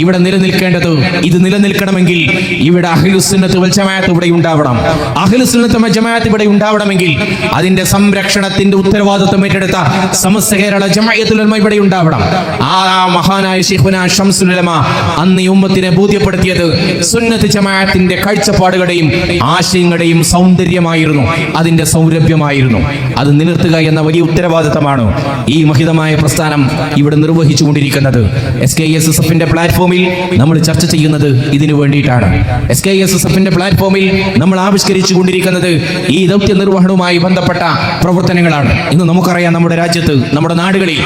ഇവിടെ നിലനിൽക്കേണ്ടത്. ഇത് നിലനിൽക്കണമെങ്കിൽ ഇവിടെ അഹ്ലുസുന്നത്ത് വൽ ജമാഅത്ത് ഇവിടെ ഉണ്ടാവണം. അഹ്ലുസുന്നത്ത് വൽ ജമാഅത്ത് ഇവിടെ ഉണ്ടാവണമെങ്കിൽ അതിന്റെ സംരക്ഷണത്തിന്റെ ഉത്തരവാദിത്വം ഏറ്റെടുത്ത സമസ്ത കേരള ജമഅത്തുൽ ഉലമ ഇവിടെ ഉണ്ടാവണം. ആ മഹാനായ ശൈഖുനാ ശംസുൽ ഉലമ അന്ന് ഈ ഉമ്മത്തിനെ ബോധ്യപ്പെടുത്തിയത് സുന്നത്ത് ജമാഅത്തിന്റെ കാഴ്ചപ്പാടുകളുടെയും ആശയങ്ങളുടെയും സൗന്ദര്യമായിരുന്നു, അതിന്റെ സൗരഭ്യമായിരുന്നു. അത് നിലനിർത്തുക എന്ന വലിയ ഉത്തരവാദിത്തമാണ് ഈ മഹിതമായ പ്രസ്ഥാനം ഇവിടെ നിർവഹിച്ചുകൊണ്ടിരിക്കുന്നത്. SKSSF പ്ലാറ്റ്ഫോമിൽ നമ്മൾ ചർച്ച ചെയ്യുന്നത് ഇതിനു വേണ്ടിയിട്ടാണ്. SKSSF പ്ലാറ്റ്ഫോമിൽ നമ്മൾ ആവിഷ്കരിച്ചു കൊണ്ടിരിക്കുന്നത് ഈ ദൗത്യ നിർവഹണവുമായി ബന്ധപ്പെട്ട പ്രവർത്തനങ്ങളാണ്. ഇന്ന് നമുക്കറിയാം, നമ്മുടെ രാജ്യത്ത്, നമ്മുടെ നാടുകളിൽ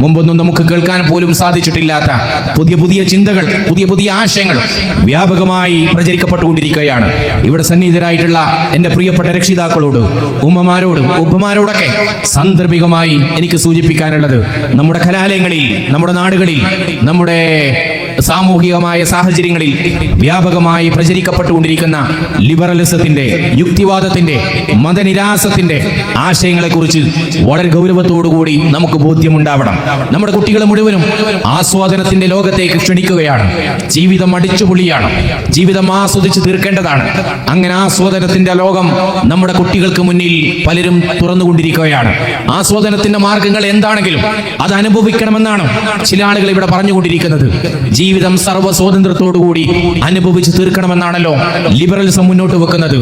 മുമ്പൊന്നും നമുക്ക് കേൾക്കാൻ പോലും സാധിച്ചിട്ടില്ലാത്ത പുതിയ പുതിയ ചിന്തകൾ, പുതിയ പുതിയ ആശയങ്ങൾ വ്യാപകമായി പ്രചരിക്കപ്പെട്ടുകൊണ്ടിരിക്കുകയാണ്. ഇവിടെ സന്നിഹിതരായിട്ടുള്ള എൻ്റെ പ്രിയപ്പെട്ട രക്ഷിതാക്കളോട്, ഉമ്മമാരോട്, ഉപ്പമാരോടൊക്കെ സാന്ദർഭികമായി എനിക്ക് സൂചിപ്പിക്കാനുള്ളത്, നമ്മുടെ കലാലയങ്ങളിൽ, നമ്മുടെ നാടുകളിൽ, നമ്മുടെ സാമൂഹികമായ സാഹചര്യങ്ങളിൽ വ്യാപകമായി പ്രചരിക്കപ്പെട്ടുകൊണ്ടിരിക്കുന്ന ലിബറലിസത്തിന്റെ, യുക്തിവാദത്തിന്റെ, മതനിരാസത്തിന്റെ ആശയങ്ങളെക്കുറിച്ച് വളരെ ഗൗരവത്തോടുകൂടി നമുക്ക് ബോധ്യമുണ്ടാവണം. നമ്മുടെ കുട്ടികളെ മുഴുവനും ആസ്വാദനത്തിന്റെ ലോകത്തേക്ക് ക്ഷണിക്കുകയാണ്. ജീവിതം അടിച്ചുപൊളിയാണ്, ജീവിതം ആസ്വദിച്ച് തീർക്കേണ്ടതാണ്. അങ്ങനെ ആസ്വാദനത്തിന്റെ ലോകം നമ്മുടെ കുട്ടികൾക്ക് മുന്നിൽ പലരും തുറന്നുകൊണ്ടിരിക്കുകയാണ്. ആസ്വാദനത്തിന്റെ മാർഗങ്ങൾ എന്താണെങ്കിലും അത് അനുഭവിക്കണമെന്നാണ് ചില ആളുകൾ ഇവിടെ പറഞ്ഞുകൊണ്ടിരിക്കുന്നത്. ജീവിതം സർവ്വ സ്വാതന്ത്ര്യത്തോടുകൂടി അനുഭവിച്ച് തീർക്കണമെന്നാണല്ലോ ലിബറലിസം മുന്നോട്ട് വെക്കുന്നത്.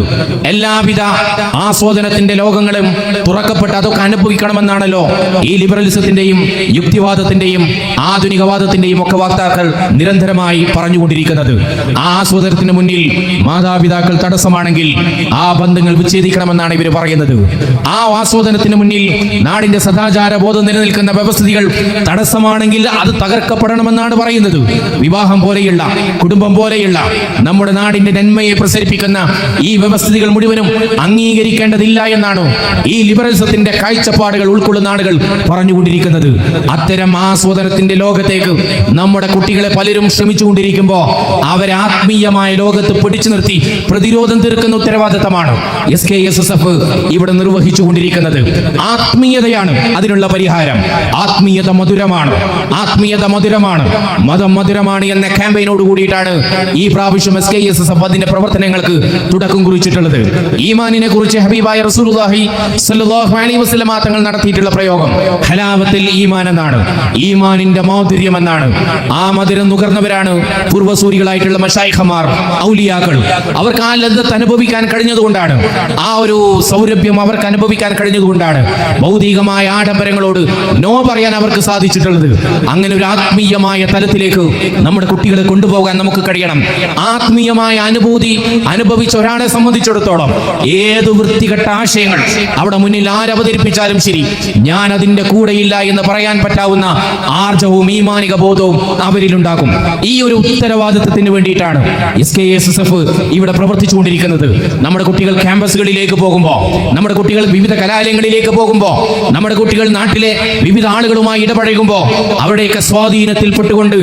എല്ലാവിധ ആസ്വാദനത്തിന്റെ ലോകങ്ങളും തുറക്കപ്പെട്ട് അതൊക്കെ അനുഭവിക്കണമെന്നാണല്ലോ ഈ ലിബറലിസത്തിന്റെയും യുക്തിവാദത്തിന്റെയും ആധുനികവാദത്തിന്റെയും ഒക്കെ വക്താക്കൾ നിരന്തരമായി പറഞ്ഞുകൊണ്ടിരിക്കുന്നത്. ആ ആസ്വാദനത്തിന് മുന്നിൽ മാതാപിതാക്കൾ തടസ്സമാണെങ്കിൽ ആ ബന്ധങ്ങൾ വിച്ഛേദിക്കണമെന്നാണ് ഇവർ പറയുന്നത്. ആ ആസ്വാദനത്തിന് മുന്നിൽ നാടിന്റെ സദാചാര ബോധം നിലനിൽക്കുന്ന വ്യവസ്ഥിതികൾ തടസ്സമാണെങ്കിൽ അത് തകർക്കപ്പെടണമെന്നാണ് പറയുന്നത്. വിവാഹം പോലെയുള്ള, കുടുംബം പോലെയുള്ള നമ്മുടെ നാടിന്റെ നന്മയെ പ്രസരിപ്പിക്കുന്ന ഈ വ്യവസ്ഥിതികൾ മുഴുവനും അംഗീകരിക്കേണ്ടതില്ല എന്നാണ് ഈ ലിബറലിസത്തിന്റെ കാഴ്ചപ്പാടുകൾ ഉൾക്കൊള്ളുന്ന ആളുകൾ പറഞ്ഞുകൊണ്ടിരിക്കുന്നത്. അത്തരം ആസ്വാദനത്തിന്റെ ലോകത്തേക്ക് നമ്മുടെ കുട്ടികളെ പലരും ശ്രമിച്ചുകൊണ്ടിരിക്കുമ്പോൾ അവരെ ആത്മീയമായ ലോകത്ത് പിടിച്ചു നിർത്തി പ്രതിരോധം തീർക്കുന്ന ഉത്തരവാദിത്തമാണ് SKSSF ഇവിടെ നിർവഹിച്ചുകൊണ്ടിരിക്കുന്നത്. ആത്മീയതയാണ് അതിനുള്ള പരിഹാരം. ആത്മീയത മധുരമാണ്, ആത്മീയത മധുരമാണ്, മതം മധുരമാണ് എന്ന ക്യാമ്പയിനോട് കൂടിയിട്ടാണ് ഈ പ്രാവശ്യം SKSSF അതിന്റെ പ്രവർത്തനങ്ങൾക്ക് തുടക്കം കുറിച്ചിട്ടുള്ളത്. ഈമാനിനെ കുറിച്ച് ഹബീബായ റസൂലുള്ളാഹി സ്വല്ലല്ലാഹു അലൈഹി വസല്ലം തങ്ങൾ നടത്തിയിട്ടുള്ള പ്രയോഗം ഹലാവത്തുൽ ഈമാൻ എന്നാണ്. ഈമാനിന്റെ മാധുര്യം എന്നാണ്. ആ മധുരം നുകർന്നവരാണ് പൂർവ്വസൂരികളായിട്ടുള്ള മശായിഖമാർ, ഔലിയാക്കൾ. അവർക്ക് ആ ലദ്ദത്ത് അനുഭവിക്കാൻ കഴിഞ്ഞതുകൊണ്ടാണ്, ആ ഒരു സൗരഭ്യം അവർക്ക് അനുഭവിക്കാൻ കഴിഞ്ഞതുകൊണ്ടാണ് ഭൗതികമായ ആഡംബരങ്ങളോട് നോ പറയാൻ അവർക്ക് സാധിച്ചിട്ടുള്ളത്. അങ്ങനെ ഒരു ആത്മീയമായ തലത്തിലേക്ക് നമ്മുടെ കുട്ടികളെ കൊണ്ടുപോകാൻ നമുക്ക് കഴിയണം. ആത്മീയമായ അനുഭൂതി അനുഭവിച്ച ഒരാളെ സംബന്ധിച്ചിടത്തോളം ഏത് വൃത്തികെട്ട ആശയങ്ങൾ അവിടെ മുന്നിൽ ആരവതരിപ്പിച്ചാലും ശരി, ഞാൻ അതിന്റെ കൂടെയില്ല എന്ന് പറയാൻ പറ്റാവുന്ന ആർജവും ഈമാനിക ബോധവും അവരിലുണ്ടാകും. ഈ ഒരു ഉത്തരവാദിത്തത്തിന് വേണ്ടിയിട്ടാണ് SKSSF ഇവിടെ പ്രവർത്തിച്ചുകൊണ്ടിരിക്കുന്നത്. നമ്മുടെ കുട്ടികൾ ക്യാമ്പസുകളിലേക്ക് പോകുമ്പോൾ, നമ്മുടെ കുട്ടികൾ വിവിധ കലാലയങ്ങളിലേക്ക് പോകുമ്പോൾ, നമ്മുടെ കുട്ടികൾ നാട്ടിലെ വിവിധ ആളുകളുമായി ഇടപഴകുമ്പോൾ അവരുടെയൊക്കെ സ്വാധീനത്തിൽപ്പെട്ടുകൊണ്ട്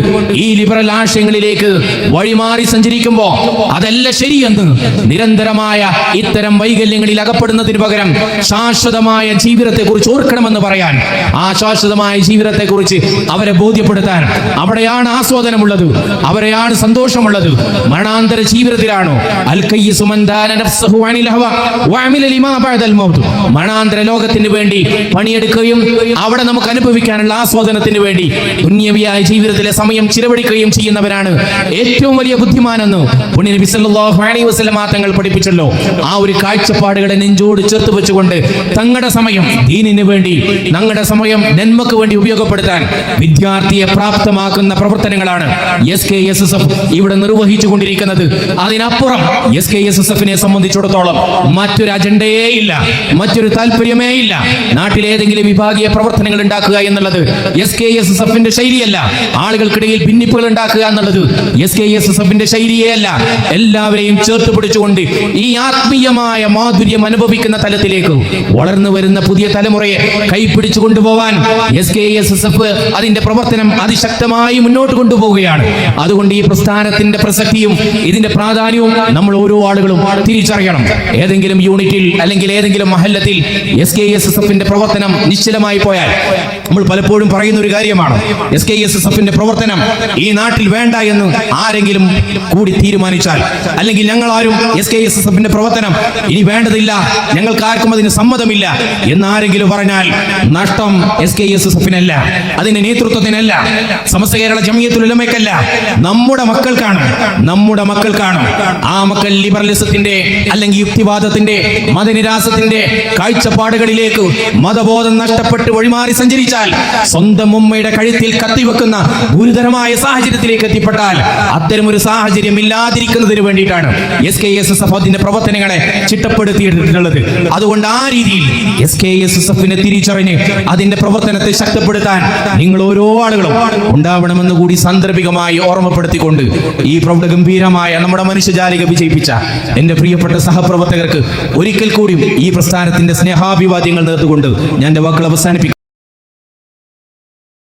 ഈ ലിബറൽ ആശയങ്ങളിലേക്ക് വഴിമാറി സഞ്ചരിക്കുമ്പോൾ അതല്ല ശരിയെന്ന് നിരന്തരമായ ഇത്തരം വൈകല്യങ്ങളിൽ അകപ്പെടുന്നതിന് പകരം ശാശ്വതമായ ജീവിതത്തെ കുറിച്ച് ഓർക്കണമെന്ന് പറയാൻ, ആ ശാശ്വതമായ ജീവിതത്തെ കുറിച്ച് അവരെ ബോധ്യപ്പെടുത്താൻ, അവിടെയാണ് ആസ്വാദനമുള്ളത്, അവിടെയാണ് സന്തോഷമുള്ളത്. മരണാന്തര ജീവിതത്തിലാണോ മരണാന്തര ലോകത്തിന് വേണ്ടി പണിയെടുക്കുകയും അവിടെ നമുക്ക് അനുഭവിക്കാനുള്ള ആസ്വാദനത്തിന് വേണ്ടി ദുന്യവിയായ ജീവിതത്തിലെ സമയം ചിലവഴിക്കുകയും ചെയ്യുന്നവരാണ് ഏറ്റവും വലിയ ബുദ്ധിമാനെന്ന് പുണ്യ നബി സല്ലല്ലാഹു അലൈഹി വസല്ലം തങ്ങൾ പഠിപ്പിച്ചല്ലോ. ആ ഒരു കാഴ്ചപ്പാടുകളെ നെഞ്ചോട് ചേർത്ത് വെച്ചുകൊണ്ട് തങ്ങളുടെ സമയം ദീനിന് വേണ്ടി, ഞങ്ങളുടെ സമയം നന്മക്ക് വേണ്ടി ഉപയോഗപ്പെടുത്താൻ വിദ്യാർത്ഥിയെ പ്രാപ്തമാക്കുന്ന പ്രവർത്തനങ്ങളാണ് SKSSF ഇവിടെ നിർവഹിച്ചുകൊണ്ടിരിക്കുന്നത്. അതിനപ്പുറം SKSSF സംബന്ധിച്ചിടത്തോളം മറ്റൊരു അജണ്ടയേ ഇല്ല, മറ്റൊരു താല്പര്യമേ ഇല്ല. നാട്ടിലേതെങ്കിലും വിഭാഗീയ പ്രവർത്തനങ്ങൾ ഉണ്ടാക്കുക എന്നുള്ളത് SKSSF ശൈലിയല്ല. ആളുകൾക്കിടയിൽ ഭിന്നിപ്പുകൾ ഉണ്ടാക്കുക എന്നുള്ളത് SKSSF ശൈലിയേ അല്ല. എല്ലാവരെയും ചേർത്ത് പിടിച്ചുകൊണ്ട് ഈ ആത്മീയമായ മാധുര്യം അനുഭവിക്കുന്ന തലത്തിലേക്ക് വളർന്നു വരുന്ന പുതിയ തലമുറയെ കൈപിടിച്ചു കൊണ്ടുപോകാൻ SKSSF അതിന്റെ പ്രവർത്തനം അതിശക്തമായി മുന്നോട്ട് കൊണ്ടുപോവുകയാണ്. അതുകൊണ്ട് ഈ പ്രസ്ഥാനത്തിന്റെ പ്രസക്തിയും ഇതിന്റെ പ്രാധാന്യവും നമ്മൾ ഓരോ ആളുകളും തിരിച്ചറിയണം. ഏതെങ്കിലും യൂണിറ്റിൽ അല്ലെങ്കിൽ ഏതെങ്കിലും മഹല്ലത്തിൽ SKSSF പ്രവർത്തനം നിശ്ചലമായി പോയാൽ നമ്മൾ പലപ്പോഴും പറയുന്ന ഒരു കാര്യമാണ്, SKSSF പ്രവർത്തനം ഈ നാട്ടിൽ വേണ്ട എന്ന് ആരെങ്കിലും കൂടി തീരുമാനിച്ചാൽ, അല്ലെങ്കിൽ ഞങ്ങൾ ആരും SKSSFന്റെ പ്രവർത്തനം ഇനി വേണ്ടതില്ല, ഞങ്ങൾക്ക് ആർക്കും അതിന് സമ്മതമില്ല എന്നാരെങ്കിലും പറഞ്ഞാൽ നഷ്ടം SKSSFനല്ല, അതിന്റെ നേതൃത്വത്തിനല്ല, സമസ്ത കേരള ജമിയത്തുൽ ഉലമയ്ക്കല്ല, നമ്മുടെ മക്കൾക്കാണ്. നമ്മുടെ മക്കൾക്കാണ്. ആ മക്കൾ ലിബറലിസത്തിന്റെ അല്ലെങ്കിൽ യുക്തിവാദത്തിന്റെ മതനിരാസത്തിന്റെ കാഴ്ചപ്പാടുകളിലേക്ക് മതബോധം നഷ്ടപ്പെട്ട് വഴിമാറി സഞ്ചരിച്ചാൽ, സ്വന്തം ഉമ്മയുടെ കഴുത്തിൽ കത്തിവെക്കുന്ന ഗുരുതരമായ സാഹചര്യത്തിലേക്ക് എത്തിപ്പെട്ടാൽ, അത്തരമൊരു സാഹചര്യം ഇല്ലാതിരിക്കുന്നതിന് വേണ്ടിയിട്ടാണ് SKSSF അതിന്റെ പ്രവർത്തനങ്ങളെ ചിട്ടപ്പെടുത്തിയിട്ടുള്ളത്. അതുകൊണ്ട് ആ രീതിയിൽ SKSSFനെ തിരിച്ചറിഞ്ഞ് അതിന്റെ പ്രവർത്തനത്തെ ശക്തിപ്പെടുത്താൻ നിങ്ങൾ ഓരോ ആളുകളും ഉണ്ടാവണമെന്ന് കൂടി സാന്ദർഭികമായി ഓർമ്മപ്പെടുത്തിക്കൊണ്ട് ഈ പ്രൗഢഗംഭീരമായ നമ്മുടെ മനുഷ്യജാലിക വിജയിപ്പിച്ച എന്റെ പ്രിയപ്പെട്ട സഹപ്രവർത്തകർക്ക് ഒരിക്കൽ കൂടി ഈ പ്രസ്ഥാനത്തിന്റെ സ്നേഹാഭിവാദ്യങ്ങൾ നേർന്നുകൊണ്ട് ഞാൻ എന്റെ വാക്കുകൾ അവസാനിപ്പിക്കും.